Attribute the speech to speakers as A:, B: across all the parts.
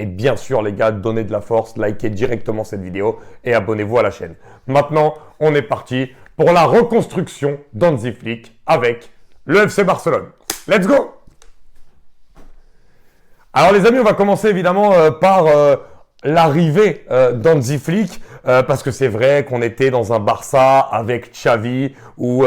A: Et bien sûr, les gars, donnez de la force, likez directement cette vidéo et abonnez-vous à la chaîne. Maintenant, on est parti pour la reconstruction d'Hansi Flick avec le FC Barcelone. Let's go! Alors les amis, on va commencer évidemment par l'arrivée d'Hansi Flick, parce que c'est vrai qu'on était dans un Barça avec Xavi où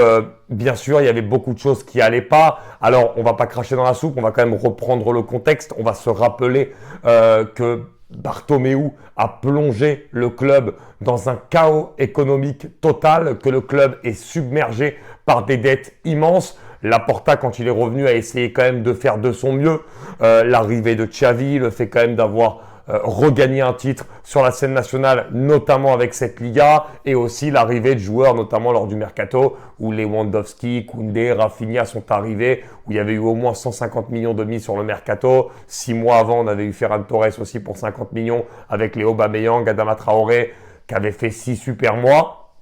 A: bien sûr il y avait beaucoup de choses qui allaient pas. Alors on va pas cracher dans la soupe, on va quand même reprendre le contexte. On va se rappeler que Bartomeu a plongé le club dans un chaos économique total, que le club est submergé par des dettes immenses. Laporta, quand il est revenu, a essayé quand même de faire de son mieux. L'arrivée de Xavi, le fait quand même d'avoir regagné un titre sur la scène nationale, notamment avec cette Liga, et aussi l'arrivée de joueurs, notamment lors du Mercato, où Lewandowski, Koundé, Rafinha sont arrivés, où il y avait eu au moins 150 millions de mis sur le Mercato. 6 mois avant, on avait eu Ferran Torres aussi pour 50 millions, avec les Aubameyang, Adama Traoré, qui avait fait 6 super mois.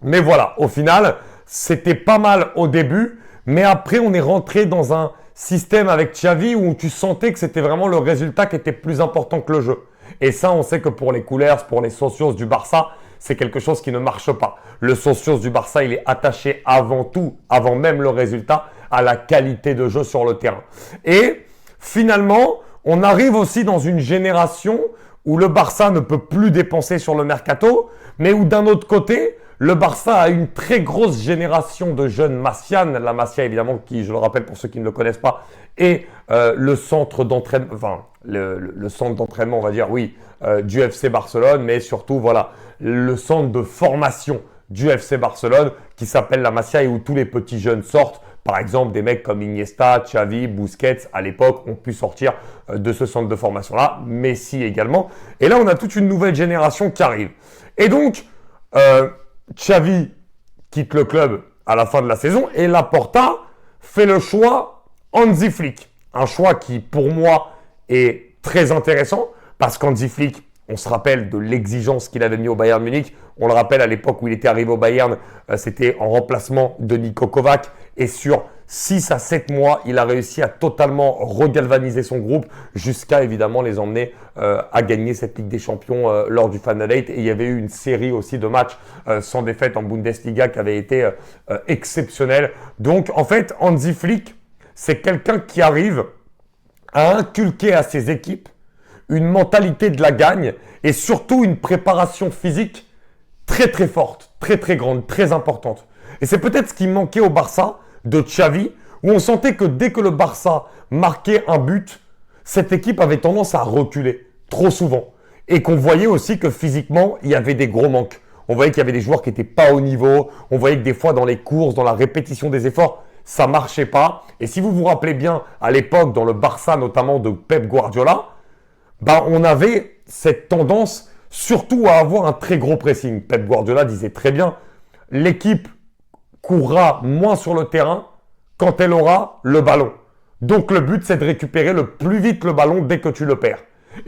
A: Mais voilà, au final, c'était pas mal au début, mais après, on est rentré dans un système avec Xavi où tu sentais que c'était vraiment le résultat qui était plus important que le jeu. Et ça, on sait que pour les Coolers, pour les socios du Barça, c'est quelque chose qui ne marche pas. Le socios du Barça, il est attaché avant tout, avant même le résultat, à la qualité de jeu sur le terrain. Et finalement, on arrive aussi dans une génération où le Barça ne peut plus dépenser sur le mercato, mais où d'un autre côté, le Barça a une très grosse génération de jeunes Massian. La Masia, évidemment, qui, je le rappelle pour ceux qui ne le connaissent pas, est le centre d'entraînement, enfin, le centre d'entraînement, on va dire, oui, du FC Barcelone, mais surtout, voilà, le centre de formation du FC Barcelone qui s'appelle la Masia et où tous les petits jeunes sortent. Par exemple, des mecs comme Iniesta, Xavi, Busquets, à l'époque, ont pu sortir de ce centre de formation-là. Messi également. Et là, on a toute une nouvelle génération qui arrive. Et donc, Xavi quitte le club à la fin de la saison et Laporta fait le choix Hansi Flick. Un choix qui, pour moi, est très intéressant parce qu'Hansi Flick, on se rappelle de l'exigence qu'il avait mis au Bayern Munich. On le rappelle à l'époque où il était arrivé au Bayern, c'était en remplacement de Niko Kovac. Et sur 6 à 7 mois, il a réussi à totalement regalvaniser son groupe jusqu'à évidemment les emmener à gagner cette Ligue des Champions lors du Final Eight. Et il y avait eu une série aussi de matchs sans défaite en Bundesliga qui avait été exceptionnelle. Donc en fait, Hansi Flick, c'est quelqu'un qui arrive à inculquer à ses équipes une mentalité de la gagne et surtout une préparation physique très très forte, très très grande, très importante. Et c'est peut-être ce qui manquait au Barça de Xavi, où on sentait que dès que le Barça marquait un but, cette équipe avait tendance à reculer trop souvent. Et qu'on voyait aussi que physiquement, il y avait des gros manques. On voyait qu'il y avait des joueurs qui n'étaient pas au niveau. On voyait que des fois, dans les courses, dans la répétition des efforts, ça marchait pas. Et si vous vous rappelez bien, à l'époque, dans le Barça, notamment de Pep Guardiola, on avait cette tendance surtout à avoir un très gros pressing. Pep Guardiola disait très bien, l'équipe courra moins sur le terrain quand elle aura le ballon. Donc le but, c'est de récupérer le plus vite le ballon dès que tu le perds.